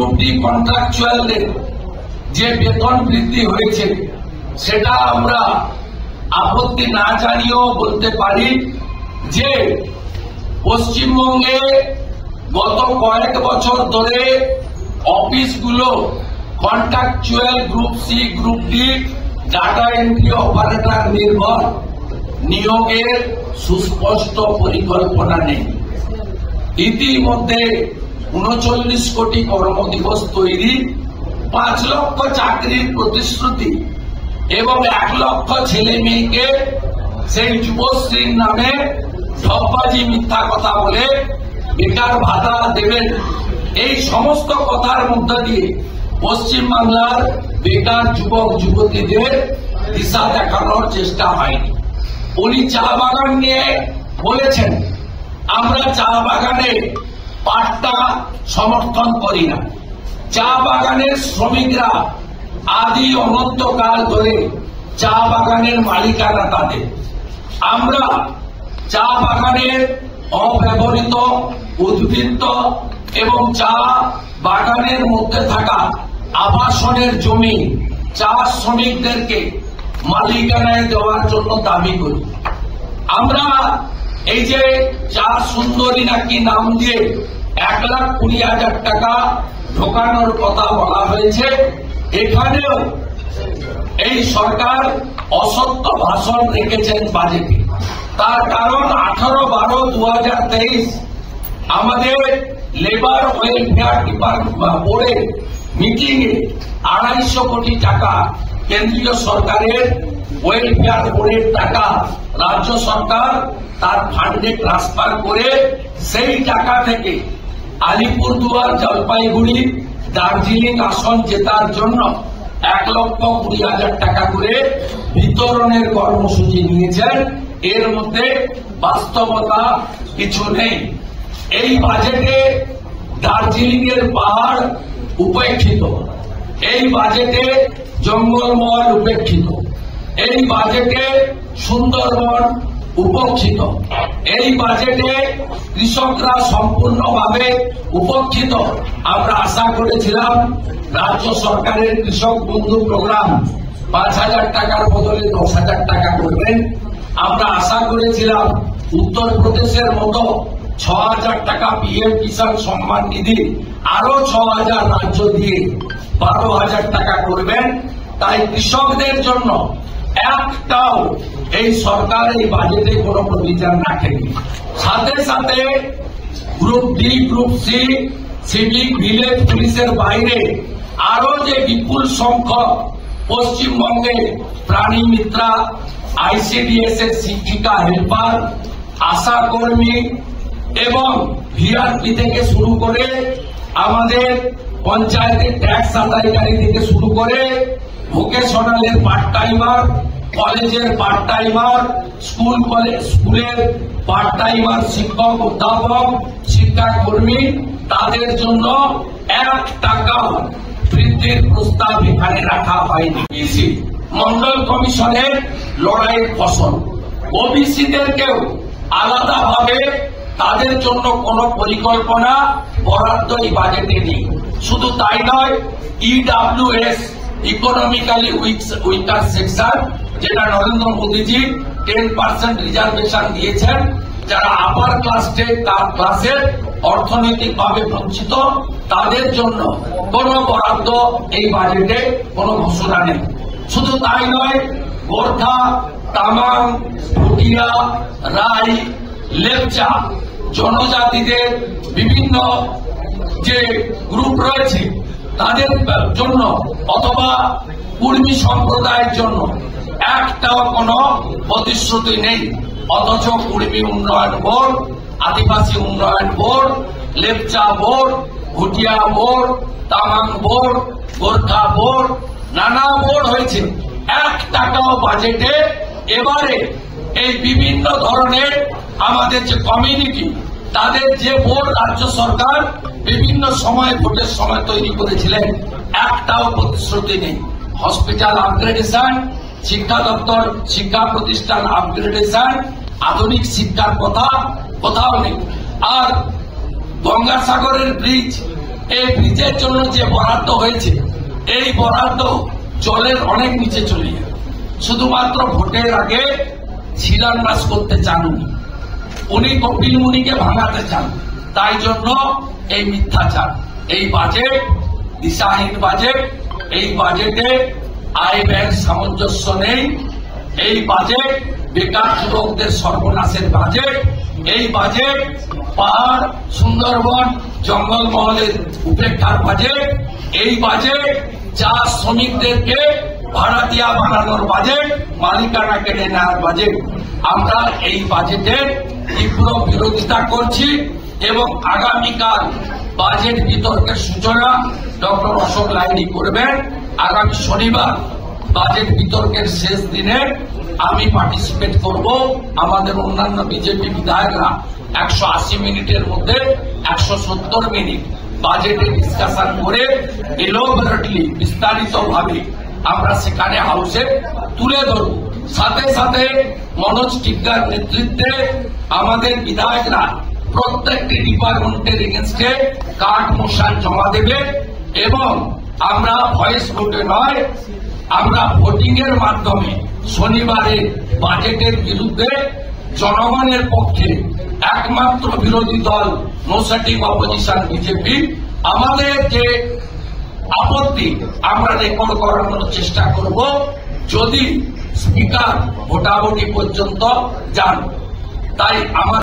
Group D কন্ট্রাকচুয়ালদের যে বেতন বৃদ্ধি হয়েছে সেটা আমরা আপত্তি না জানিয়েও বলতে পারি যে পশ্চিমবঙ্গে গত কয়েক বছর ধরে অফিসগুলো contractual group C group D data entry operator নির্ভর নিয়োগের সুস্পষ্ট পরিকল্পনা নেই। ইতিমধ্যে ৩৯ কোটি কর্মদিবস তৈরি, ৫ লক্ষ চাকরির প্রতিশ্রুতি এবং ১ লক্ষ ছেলে মেয়েকে সেই যুবশ্রীর নামে ঢপবাজি মিথ্যা কথা বলে বেকার ভাতা দেবেন। এই সমস্ত কথার মধ্য দিয়ে পশ্চিমবাংলার বেকার যুবক যুবতীদের দিশা দেখানোর চেষ্টা হয়নি। উনি চা বাগান নিয়ে বলেছেন, আমরা চা বাগানে পাট্টা সমর্থন করি না। চা বাগানের শ্রমিকরা আদি অনন্তকাল ধরে চা বাগানের মালিকানা তাদের। আমরা চা বাগানের অব্যবহৃত উদ্বৃত্ত এবং চা বাগানের মধ্যে থাকা আবাসনের জমি চা শ্রমিকদেরকে মালিকানায় দেওয়ার জন্য দাবি করি। আমরা এই যে চা সুন্দরী নাকি নাম দিয়ে ১,২০,০০০ টাকা ঢোকানোর কথা বলা হয়েছে, এখানেও এই সরকার অসত্য ভাষণ রেখেছেন বাজেটে। তার কারণ 18/12/2023 আমাদের লেবার ওয়েলফেয়ার বোর্ডের মিটিং এ ২৫০ কোটি টাকা কেন্দ্রীয় সরকারের ওয়েলফেয়ার বোর্ডের টাকা রাজ্য সরকার তার ফান্ডে ট্রান্সফার করে সেই টাকা থেকে আলিপুরদুয়ার, জলপাইগুড়ি, দার্জিলিং আসন জেতার জন্য ১,২০,০০০ টাকা করে বিতরণের কর্মসূচি নিয়েছেন। এর মধ্যে বাস্তবতা কিছু নেই। এই বাজেটে দার্জিলিং এর পাহাড় উপেক্ষিত, এই বাজেটে জঙ্গলমহল উপেক্ষিত, এই বাজেটে সুন্দরবন উপেক্ষিত, এই বাজেটে কৃষকরা সম্পূর্ণভাবে উপেক্ষিত। আমরা আশা করেছিলাম রাজ্য সরকারের কৃষক বন্ধু প্রোগ্রাম ৫,০০০ টাকার বদলে ১০,০০০ টাকা করবেন। আমরা আশা করেছিলাম উত্তরপ্রদেশের মতো ৬,০০০ টাকা পিএম কিষাণ সম্মান নিধি আরো ৬,০০০ রাজ্য দিয়ে ১২,০০০ টাকা করবেন। তাই কৃষকদের জন্য একটাও এই সরকার এই বাজেটে কোনো প্রভিশন রাখেনি। সাথে সাথে group D, group C, civic, village পুলিশের বাইরে আরো যে বিপুল সংখ্যক পশ্চিমবঙ্গে প্রাণী মিত্রা, আইসিডিএস এর শিক্ষিকা হেল্পার, আশা কর্মী এবং ভিআরপি থেকে শুরু করে আমাদের পঞ্চায়েতের ট্যাক্স আদায়কারী থেকে শুরু করে ভোকেশনালের পার্ট টাইমার, কলেজের পার্ট টাইমার, স্কুলের পার্ট টাইমার শিক্ষক, অধ্যাপক, শিক্ষাকর্মী, তাদের জন্য ১ টাকাও বৃদ্ধির প্রস্তাব এখানে রাখা হয়নি। মন্ডল কমিশনের লড়াইয়ের ফসল ওবিসিদেরকেও আলাদাভাবে তাদের জন্য কোনো পরিকল্পনা বরাদ্দ এই বাজেটে নেই। শুধু তাই নয়, ইডব্লিউএস ইকোনমিক্যালি উইকার সেকশন, যেটা নরেন্দ্র মোদীজি 10% রিজার্ভেশন দিয়েছেন, যারা আপার ক্লাসের অর্থনৈতিকভাবে বঞ্চিত, তাদের জন্য কোনো বরাদ্দ এই বাজেটে কোনো ঘোষণা নেই। শুধু তাই নয়, গোর্খা, তামাং, ভুটিয়া, রাই, লেপচা জনজাতিদের বিভিন্ন যে গ্রুপ রয়েছে তাদের জন্য অথবা কুর্মী সম্প্রদায়ের জন্য একটাও কোনো প্রতিশ্রুতি নেই। অথচ কুর্মী উন্নয়ন বোর্ড, আদিবাসী উন্নয়ন board, Lepcha board, Bhutia board, Tamang board, Gorkha board, নানা বোর্ড হয়েছে। ১ টাকাও বাজেটে এবারে এই বিভিন্ন ধরনের আমাদের যে কমিউনিটি, তাদের যে বোর্ড রাজ্য সরকার বিভিন্ন সময় ভোটের সময় তৈরি করেছিলেন, একটাও প্রতিশ্রুতি নেই। হসপিটাল আপগ্রেডেশন, শিক্ষা দপ্তর, শিক্ষা প্রতিষ্ঠান আপগ্রেডেশন, আধুনিক শিক্ষার কথা কোথাও নেই। আর গঙ্গাসাগরের ব্রিজ এই ব্রিজের জন্য যে বরাদ্দ হয়েছে এই বরাদ্দ জলের অনেক নিচে চলে যাবে। শুধুমাত্র ভোটের আগে শিলান্যাস করতে চান উনি কপিল মুনিকে ভাঙাতে চান, তাই জন্য এই মিথ্যাচার। এই বাজেট দিশাহীন বাজেট, এই বাজেটে আয় ব্যয়ের সামঞ্জস্য নেই, এই বাজেট বেকার যুবকদের সর্বনাশের বাজেট, এই বাজেট পাহাড় সুন্দরবন জঙ্গলমহলের উপেক্ষার বাজেট, এই বাজেট চা শ্রমিকদেরকে ভাড়াটিয়া বানানোর বাজেট, মালিকানা কেড়ে নেওয়ার বাজেট। আমরা এই বাজেটের তীব্র বিরোধিতা করছি এবং আগামীকাল বাজেট বিতর্কের সূচনা ডক্টর অশোক লাহিড়ী করবেন। আগামী শনিবার বাজেট বিতর্কের শেষ দিনে আমি পার্টিসিপেট করব। আমাদের অন্যান্য বিজেপি বিধায়করা 180 মিনিটের মধ্যে 170 মিনিট বাজেটে ডিসকাশন করে এলোবরেটলি বিস্তারিতভাবে আমরা সেখানে হাউসে তুলে ধরব। সাথে সাথে মনোজ টিগ্গার নেতৃত্বে আমাদের বিধায়করা প্রত্যেকটি ডিপার্টমেন্টের এগেনস্টে কার্ড মোশন জমা দেবে এবং আমরা ভয়েস ভোটে নয়, আমরা ভোটিং এর মাধ্যমে শনিবারে বাজেটের বিরুদ্ধে জনগণের পক্ষে একমাত্র বিরোধী দল নো সেটিং অপোজিশন বিজেপি আমাদের যে আপত্তি আমরা রেকর্ড করানোর চেষ্টা করব। যদি স্পিকার ভোটাভুটি পর্যন্ত যান, তাই আমার